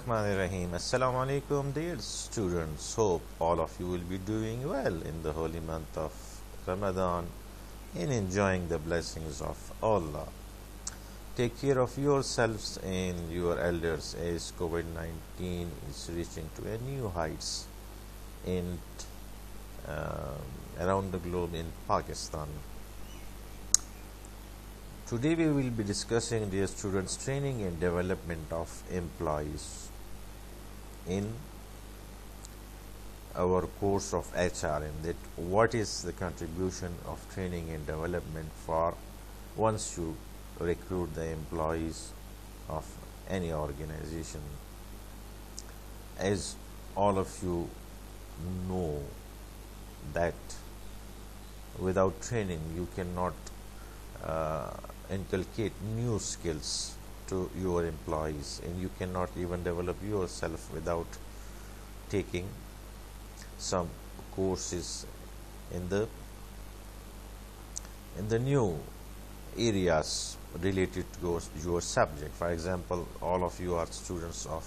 Bismillahirrahmanirrahim. Assalamu alaikum, dear students. Hope all of you will be doing well in the holy month of Ramadan and enjoying the blessings of Allah. Take care of yourselves and your elders as COVID-19 is reaching to a new heights in around the globe in Pakistan. Today we will be discussing the students training and development of employees in our course of HRM, that what is the contribution of training and development for once you recruit the employees of any organization. As all of you know that without training you cannot inculcate new skills to your employees, and you cannot even develop yourself without taking some courses in the new areas related to your subject. For example, all of you are students of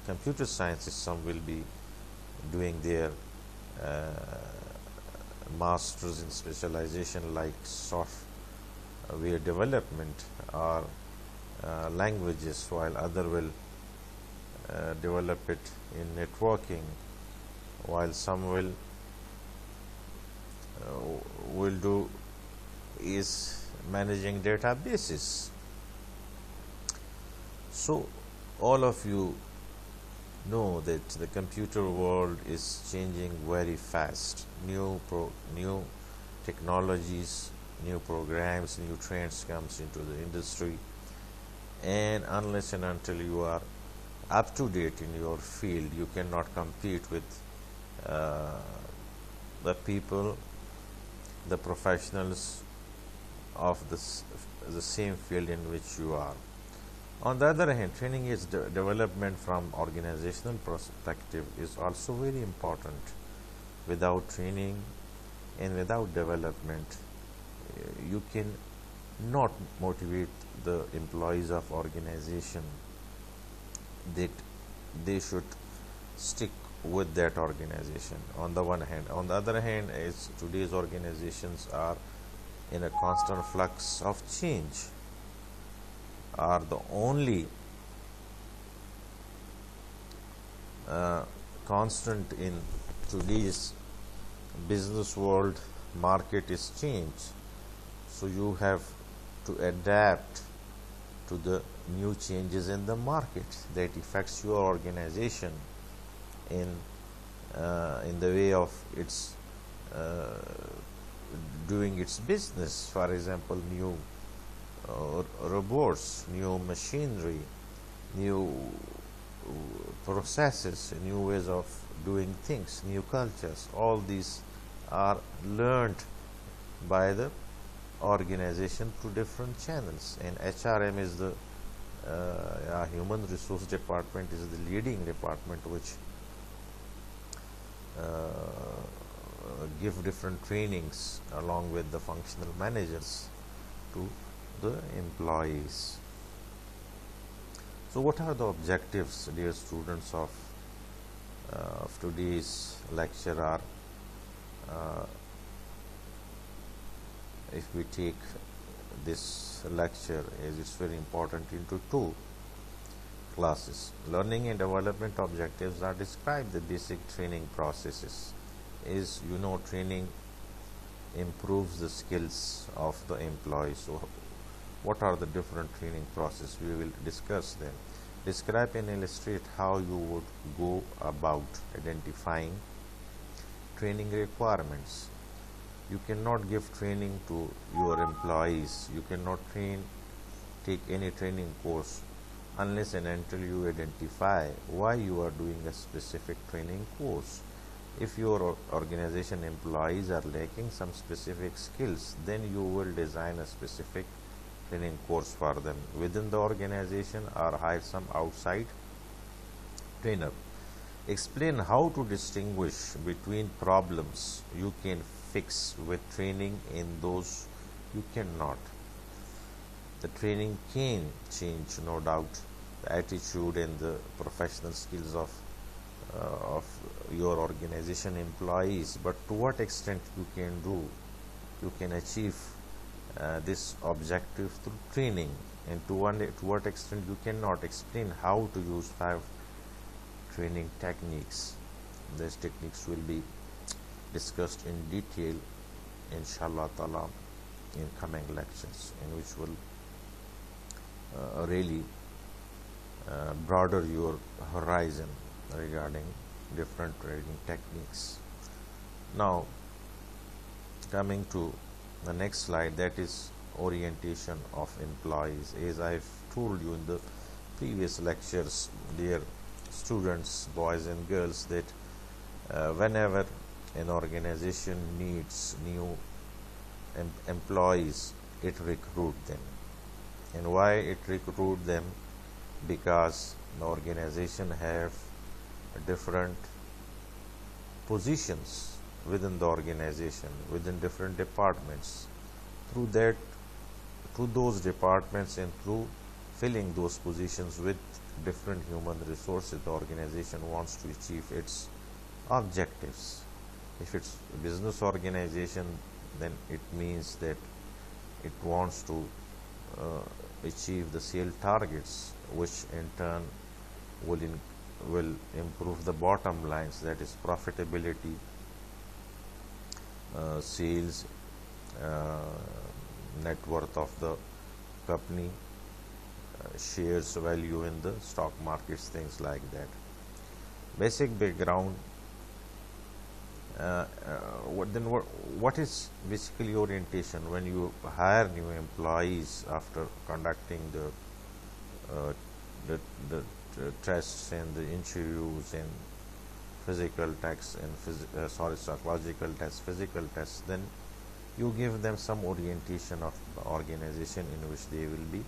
computer sciences. Some will be doing their masters in specialization like software development or languages, while other will develop it in networking, while some will do is managing databases. So all of you know that the computer world is changing very fast. New technologies, new programs, new trends comes into the industry, and unless and until you are up to date in your field, you cannot compete with the people, the professionals of the same field in which you are. On the other hand, training is development from organizational perspective is also very important. Without training and without development, you can not motivate the employees of organization that they should stick with that organization, on the one hand. On the other hand, as today's organizations are in a constant flux of change, are the only constant in today's business world. Market is changed, so you have to adapt to the new changes in the market that affects your organization in the way of its doing its business. For example, new robots, new machinery, new processes, new ways of doing things, new cultures. All these are learned by the organization through different channels, and HRM is the human resource department is the leading department which give different trainings along with the functional managers to the employees. So what are the objectives, dear students, of today's lecture? Are if we take this lecture, as it's very important, into two classes. Learning and development objectives are described the basic training processes. As you know, training improves the skills of the employee. So what are the different training processes? We will discuss them. Describe and illustrate how you would go about identifying training requirements. You cannot give training to your employees. You cannot take any training course unless and until you identify why you are doing a specific training course. If your organization employees are lacking some specific skills, then you will design a specific training course for them within the organization or hire some outside trainer. Explain how to distinguish between problems you can fix with training and those you cannot. The training can change, no doubt, the attitude and the professional skills of your organization employees, but to what extent you can achieve this objective through training, and to what extent you cannot explain how to use 5 training techniques. These techniques will be discussed in detail inshallah ta'ala in coming lectures, in which will really broaden your horizon regarding different training techniques. Now, coming to the next slide, that is orientation of employees. As I've told you in the previous lectures, dear students, boys and girls, that whenever an organization needs new employees, it recruits them. And why it recruits them? Because the organization have different positions within the organization, within different departments. Through those departments and through filling those positions with different human resources, the organization wants to achieve its objectives. If it's a business organization, then it means that it wants to achieve the sale targets, which in turn will improve the bottom lines, that is profitability, sales, net worth of the company, shares value in the stock markets, things like that. Basic background. What is basically orientation? When you hire new employees after conducting the tests and the interviews and physical tests and psychological tests, physical tests, then you give them some orientation of the organization in which they will be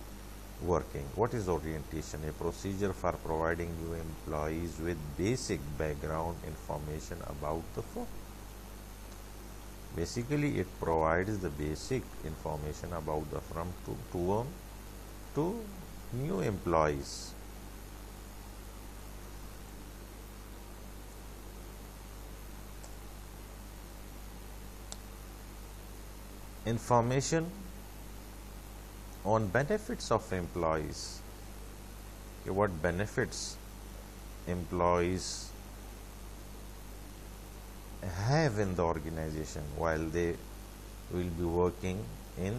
working. What is orientation? A procedure for providing new employees with basic background information about the firm. Basically, it provides the basic information about the firm to new employees. Information on benefits of employees. Okay, what benefits employees have in the organization while they will be working in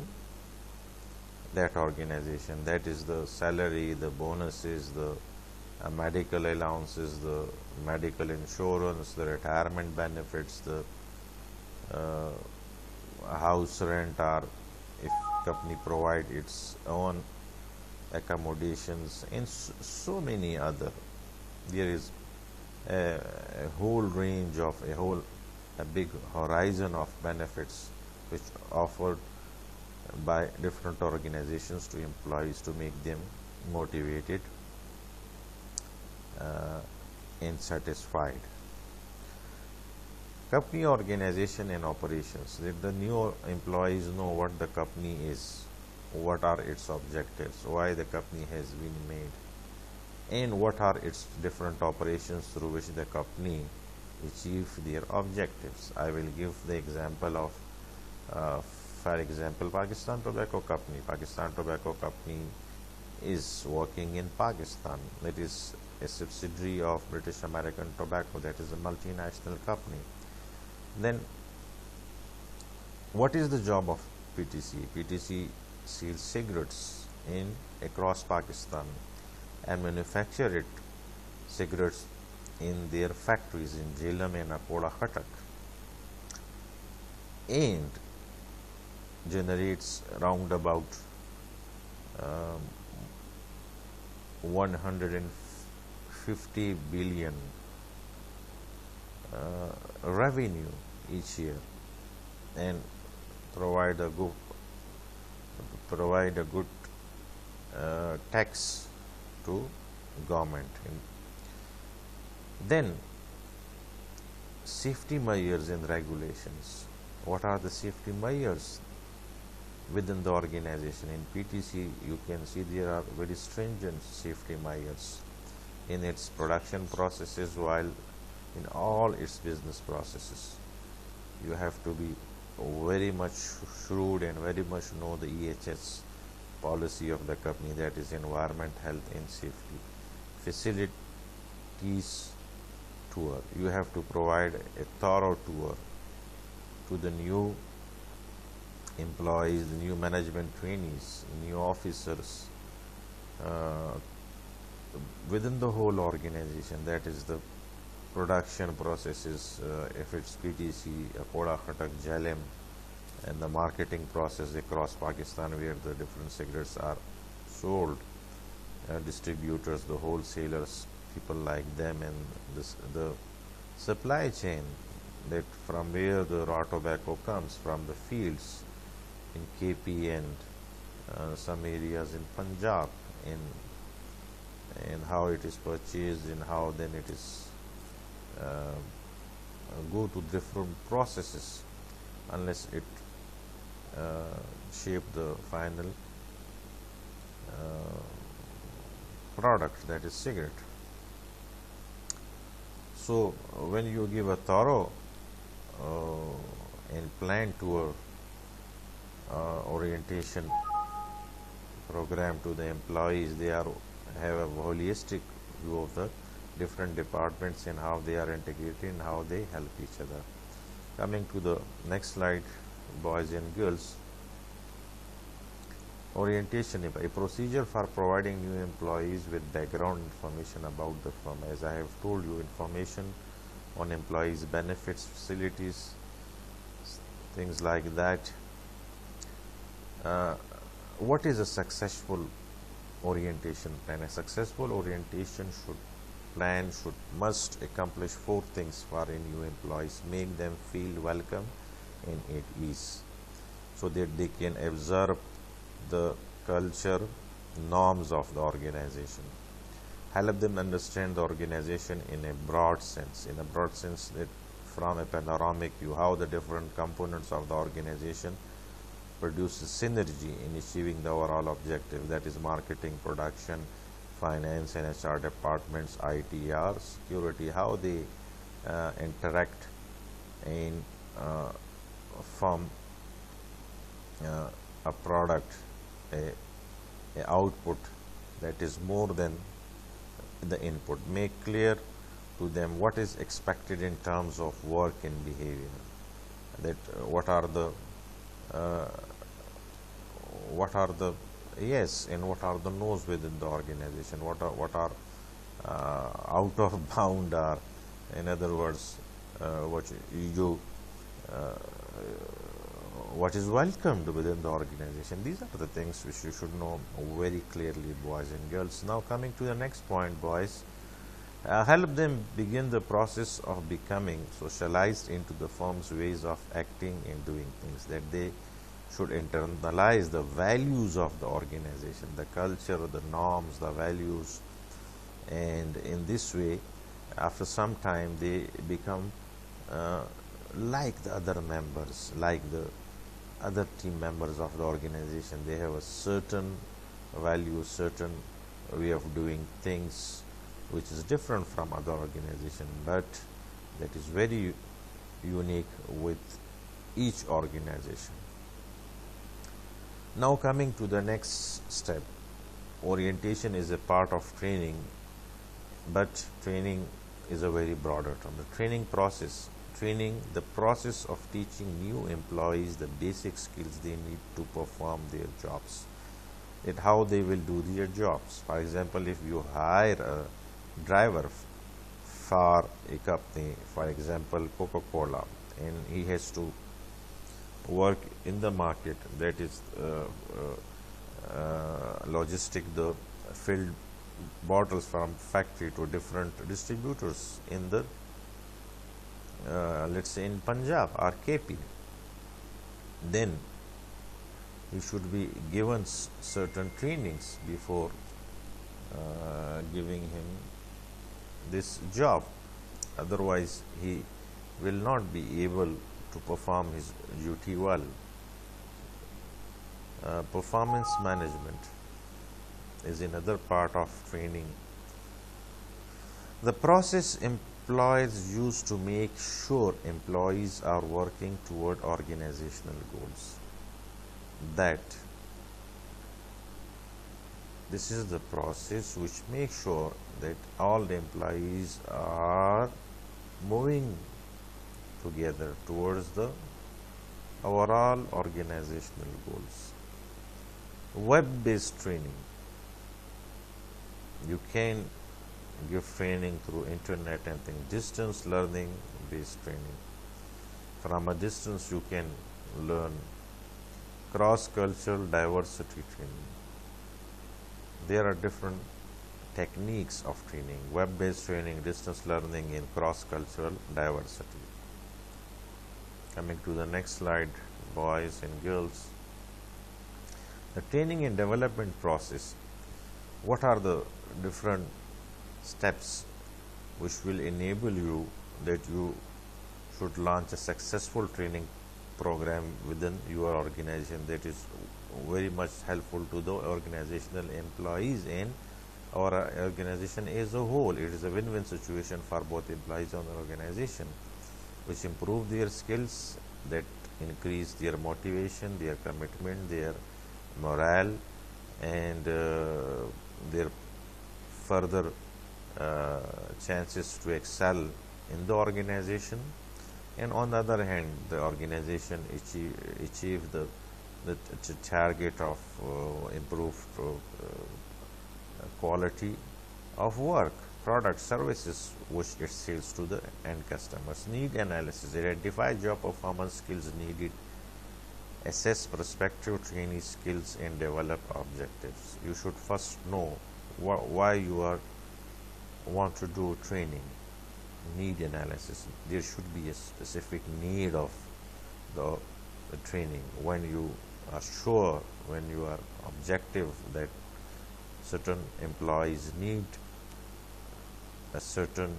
that organization. That is the salary, the bonuses, the medical allowances, the medical insurance, the retirement benefits, the house rent, or if company provide its own accommodations, and so many other. There is a whole range of a big horizon of benefits which offered by different organizations to employees to make them motivated and satisfied. Company organization and operations. Let the new employees know what the company is, what are its objectives, why the company has been made, and what are its different operations through which the company achieve their objectives. I will give the example of, for example, Pakistan Tobacco Company. Pakistan Tobacco Company is working in Pakistan. It is a subsidiary of British American Tobacco, that is a multinational company. Then, what is the job of PTC? PTC sells cigarettes across Pakistan and manufacture it cigarettes in their factories in Jhelum and Akola Khatak, and generates round about 150 billion revenue each year, and provide a good tax to government. Then safety measures and regulations. What are the safety measures within the organization. In PTC, you can see there are very stringent safety measures in its production processes, while in all its business processes. You have to be very much shrewd and very much know the EHS policy of the company, that is environment, health and safety. Facilities tour. You have to provide a thorough tour to the new employees, the new management trainees, new officers within the whole organization, that is the production processes, if it's PTC, Akoda, Khatak, Jalem, and the marketing process across Pakistan where the different cigarettes are sold, distributors, the wholesalers, people like them, and the supply chain, that from where the raw tobacco comes from the fields in KP and some areas in Punjab, and how it is purchased and how then it is go to different processes unless it shape the final product, that is cigarette. So when you give a thorough and planned tour orientation program to the employees, they have a holistic view of the different departments and how they are integrated and how they help each other. Coming to the next slide, boys and girls. Orientation, a procedure for providing new employees with background information about the firm. As I have told you, information on employees' benefits, facilities, things like that. What is a successful orientation plan? A successful orientation must accomplish 4 things for a new employees: make them feel welcome and at ease, so that they can observe the culture, norms of the organization. Help them understand the organization in a broad sense, that from a panoramic view, how the different components of the organization produces synergy in achieving the overall objective, that is marketing, production, finance and HR departments, ITR, security, how they interact and form a product, a output that is more than the input. Make clear to them what is expected in terms of work and behavior, that what are the yes and what are the no's within the organization, what are out of bound, are, in other words, what is welcomed within the organization. These are the things which you should know very clearly, boys and girls. Now coming to the next point, boys, help them begin the process of becoming socialized into the firm's ways of acting and doing things, that they should internalize the values of the organization, the culture, the norms, the values, and in this way, after some time, they become like the other members, like the other team members of the organization. They have a certain value, certain way of doing things, which is different from other organization, but that is very unique with each organization. Now coming to the next step, orientation is a part of training, but training is a very broader term. The training process, the process of teaching new employees the basic skills they need to perform their jobs, that how they will do their jobs. For example, if you hire a driver for a company, for example Coca-Cola, and he has to work in the market, that is logistic, the filled bottles from factory to different distributors in the let's say in Punjab or KP, then he should be given certain trainings before giving him this job. Otherwise he will not be able to perform his duty well. Performance management is another part of training. The process employers use to make sure employees are working toward organizational goals. That this is the process which makes sure that all the employees are moving together towards the overall organizational goals. Web-based training. You can give training through internet and things. Distance learning based training. From a distance you can learn cross-cultural diversity training. There are different techniques of training: web-based training, distance learning, and cross-cultural diversity. Coming to the next slide, boys and girls. The training and development process. What are the different steps which will enable you that you should launch a successful training program within your organization that is very much helpful to the organizational employees and our organization as a whole? It is a win-win situation for both employees and the organization, which improve their skills, that increase their motivation, their commitment, their morale, and their further chances to excel in the organization. And on the other hand, the organization achieve the target of improved quality of work, products, services which it sells to the end customers. Need analysis. Identify job performance skills needed, assess prospective trainee skills, and develop objectives. You should first know why you want to do training. Need analysis. There should be a specific need of the training. When you are sure, when you are objective that certain employees need a certain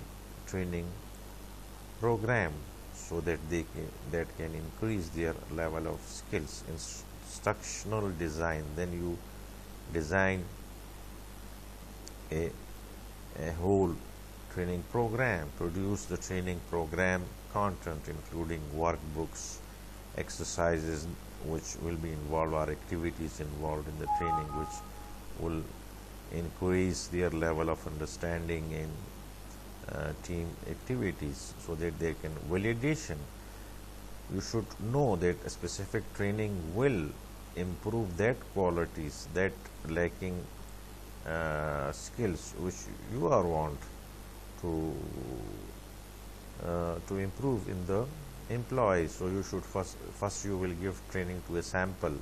training program so that that can increase their level of skills. Instructional design. Then you design a whole training program. Produce the training program content, including workbooks, exercises which will be involved, or activities involved in the training which will increase their level of understanding in team activities so that they can validation. You should know that a specific training will improve that qualities, that lacking skills which you are want to improve in the employees. So you should first you will give training to a sample.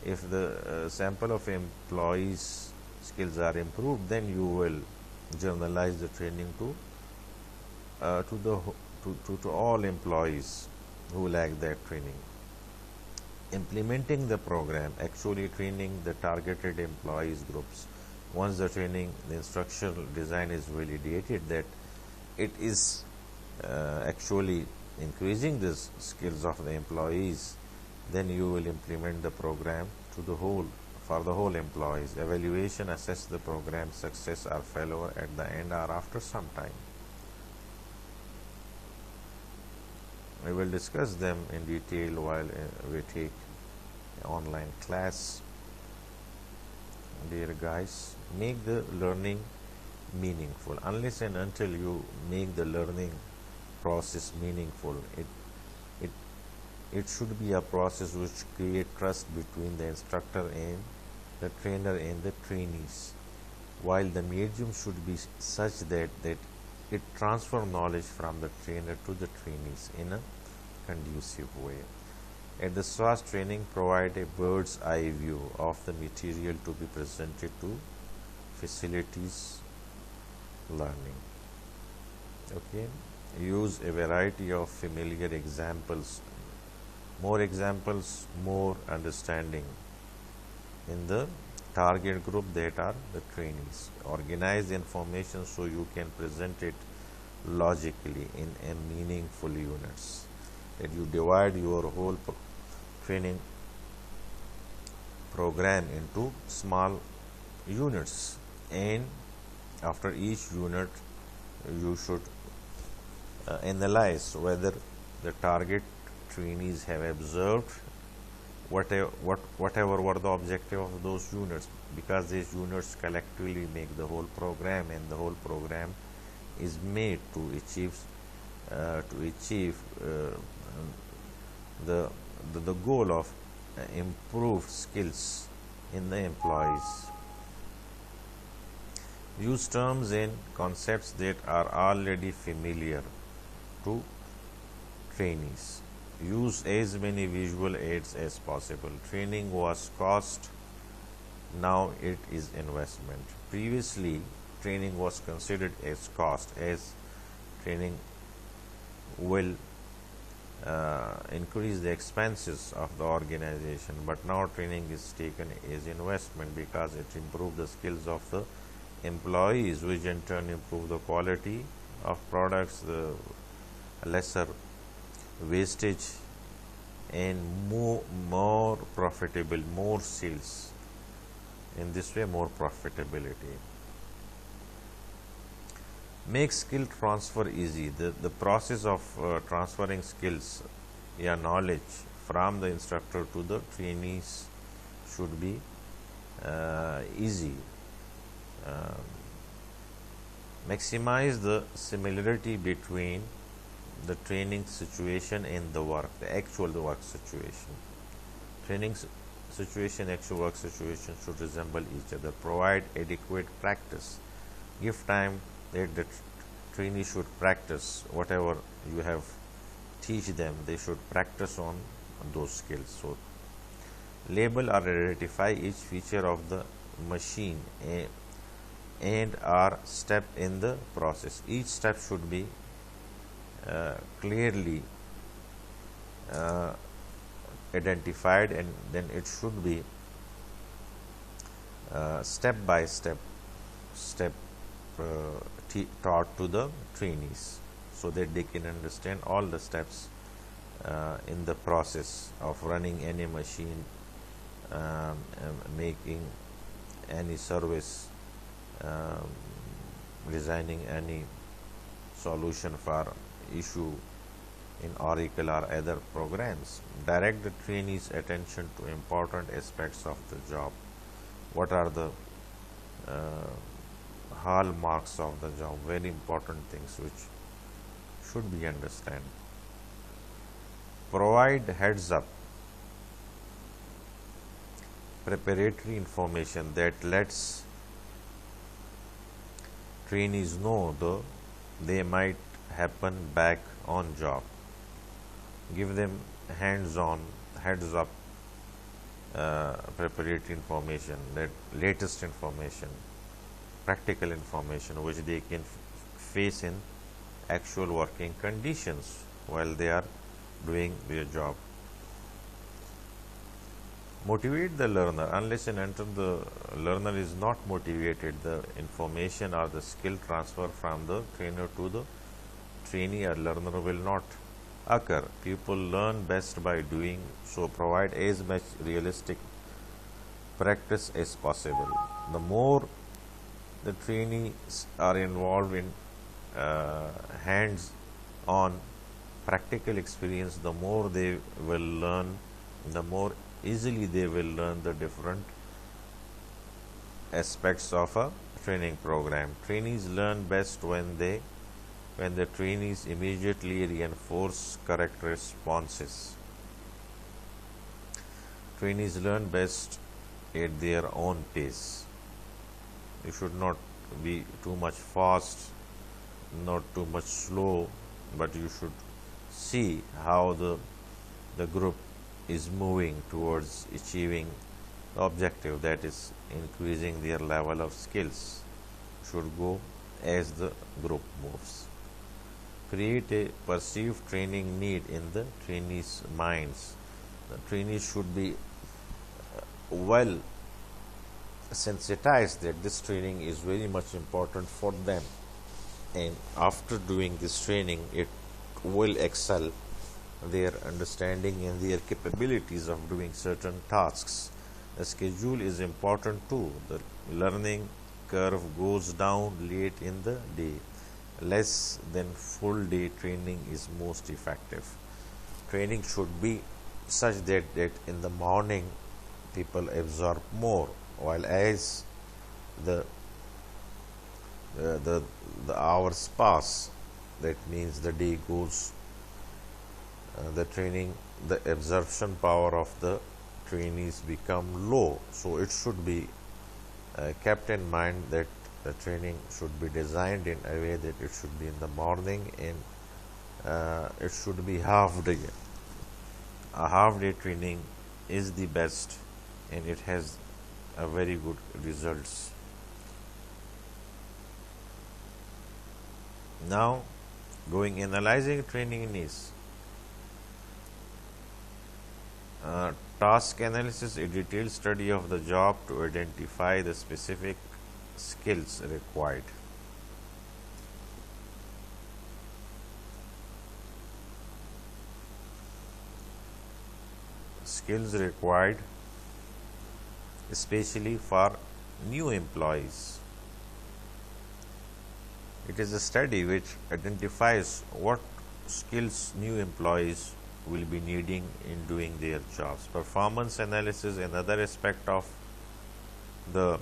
If the sample of employees skills are improved, then you will generalize the training to all employees who lack that training. Implementing the program, actually training the targeted employees groups. Once the training, the instructional design is validated that it is actually increasing the skills of the employees, then you will implement the program to the whole, for the whole employees. Evaluation, assess the program success or failure at the end or after some time. We will discuss them in detail while we take online class. Dear guys, make the learning meaningful. Unless and until you make the learning process meaningful, it should be a process which create trust between the instructor and the trainer and the trainees, while the medium should be such that it transfer knowledge from the trainer to the trainees in a conducive way. At the SWAS training, provide a bird's eye view of the material to be presented to facilities learning. Okay, use a variety of familiar examples. More examples, more understanding in the target group that are the trainees. Organize information so you can present it logically in a meaningful units. That you divide your whole training program into small units, and after each unit you should analyze whether the target trainees have observed whatever were the objective of those units, because these units collectively make the whole program, and the whole program is made to achieve the goal of improved skills in the employees. Use terms and concepts that are already familiar to trainees. Use as many visual aids as possible. Training was cost, now it is investment. Previously, training was considered as cost, as training will increase the expenses of the organization, but now training is taken as investment because it improves the skills of the employees, which in turn improve the quality of products, the lesser wastage, and more profitable, more sales. In this way, more profitability. Make skill transfer easy. The process of transferring skills, knowledge from the instructor to the trainees should be easy. Maximize the similarity between the training situation and the work, the actual work situation. Training situation, actual work situation should resemble each other. Provide adequate practice. Give time that the trainee should practice whatever you have teach them. They should practice on those skills. So, label or identify each feature of the machine and or step in the process. Each step should be clearly identified, and then it should be step by step taught to the trainees, so that they can understand all the steps in the process of running any machine, making any service, designing any solution for issue in Oracle or other programs. Direct the trainees' attention to important aspects of the job. What are the hallmarks of the job? Very important things which should be understood. Provide heads up, preparatory information that lets trainees know they might happen back on job. Give them hands-on, heads-up preparatory information, that latest information, practical information which they can face in actual working conditions while they are doing their job. Motivate the learner. Unless and until the learner is not motivated, the information or the skill transfer from the trainer to the trainee or learner will not occur. People learn best by doing, so provide as much realistic practice as possible. The more the trainees are involved in hands-on practical experience, the more they will learn, the more easily they will learn the different aspects of a training program. Trainees learn best when the trainees immediately reinforce correct responses. Trainees learn best at their own pace. You should not be too much fast, not too much slow, but you should see how the group is moving towards achieving the objective, that is increasing their level of skills. Should go as the group moves. Create a perceived training need in the trainees' minds. The trainees should be well sensitized that this training is very much important for them, and after doing this training it will excel their understanding and their capabilities of doing certain tasks schedule is important too. The learning curve goes down late in the day. Less than full day training is most effective. Training should be such that in the morning people absorb more, while as the the hours pass, that means the day goes, the absorption power of the trainees become low. So it should be kept in mind that the training should be designed in a way that it should be in the morning, and it should be half day. A half day training is the best, and it has a very good results. Now, going analyzing training needs. Task analysis, a detailed study of the job to identify the specific skills required. Skills required especially for new employees. It is a study which identifies what skills new employees will be needing in doing their jobs. Performance analysis, another aspect of the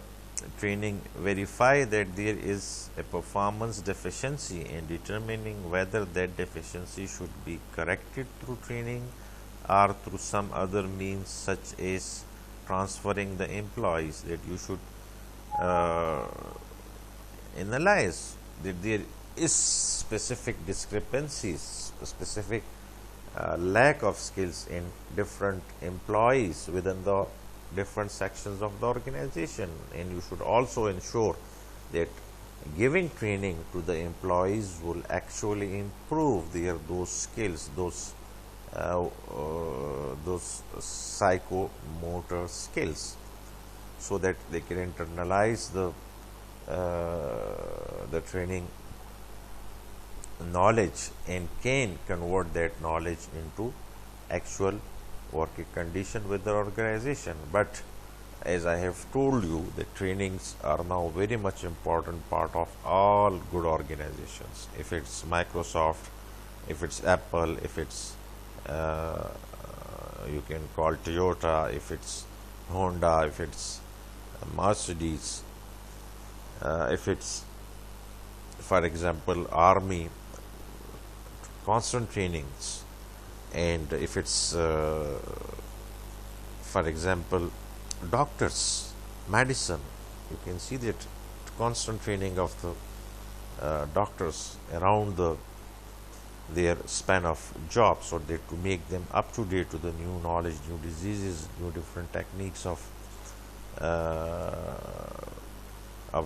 training, verify that there is a performance deficiency and determining whether that deficiency should be corrected through training or through some other means, such as transferring the employees. That you should analyze that there is specific discrepancies, specific lack of skills in different employees within the different sections of the organization, and you should also ensure that giving training to the employees will actually improve those skills, those psychomotor skills, so that they can internalize the training knowledge and can convert that knowledge into actual working condition with the organization. But as I have told you, the trainings are now very much important part of all good organizations. If it's Microsoft, if it's Apple, if it's you can call Toyota, if it's Honda, if it's Mercedes, if it's, for example, Army, constant trainings, and if it's for example doctors, medicine, you can see that constant training of the doctors around their span of job, so that to make them up to date to the new knowledge, new diseases, new different techniques of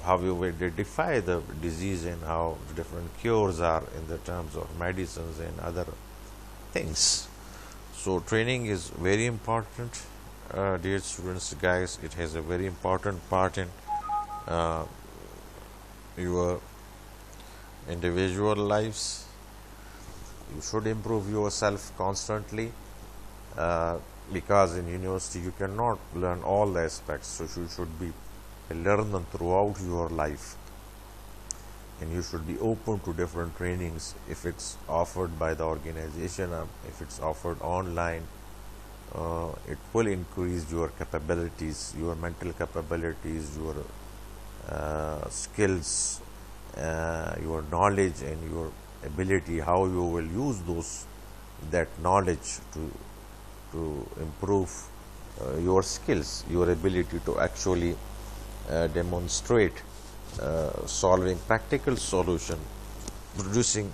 how you identify the disease and how the different cures are in the terms of medicines and other things. So training is very important, dear students, guys. It has a very important part in your individual lives. You should improve yourself constantly, because in university you cannot learn all the aspects, so you should be learn them throughout your life, and you should be open to different trainings if it's offered by the organization, or if it's offered online. It will increase your capabilities, your mental capabilities, your skills, your knowledge, and your ability, how you will use that knowledge to improve your skills, your ability to actually demonstrate solving practical solution, producing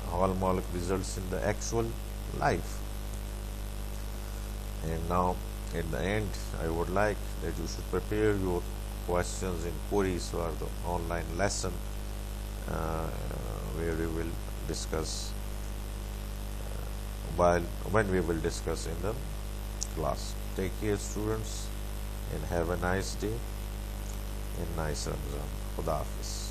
hallmark results in the actual life. And now at the end, I would like that you should prepare your questions and queries for the online lesson, where we will discuss when we will discuss in the class. Take care, students, and have a nice day and nice Ramzan. Khuda Hafiz.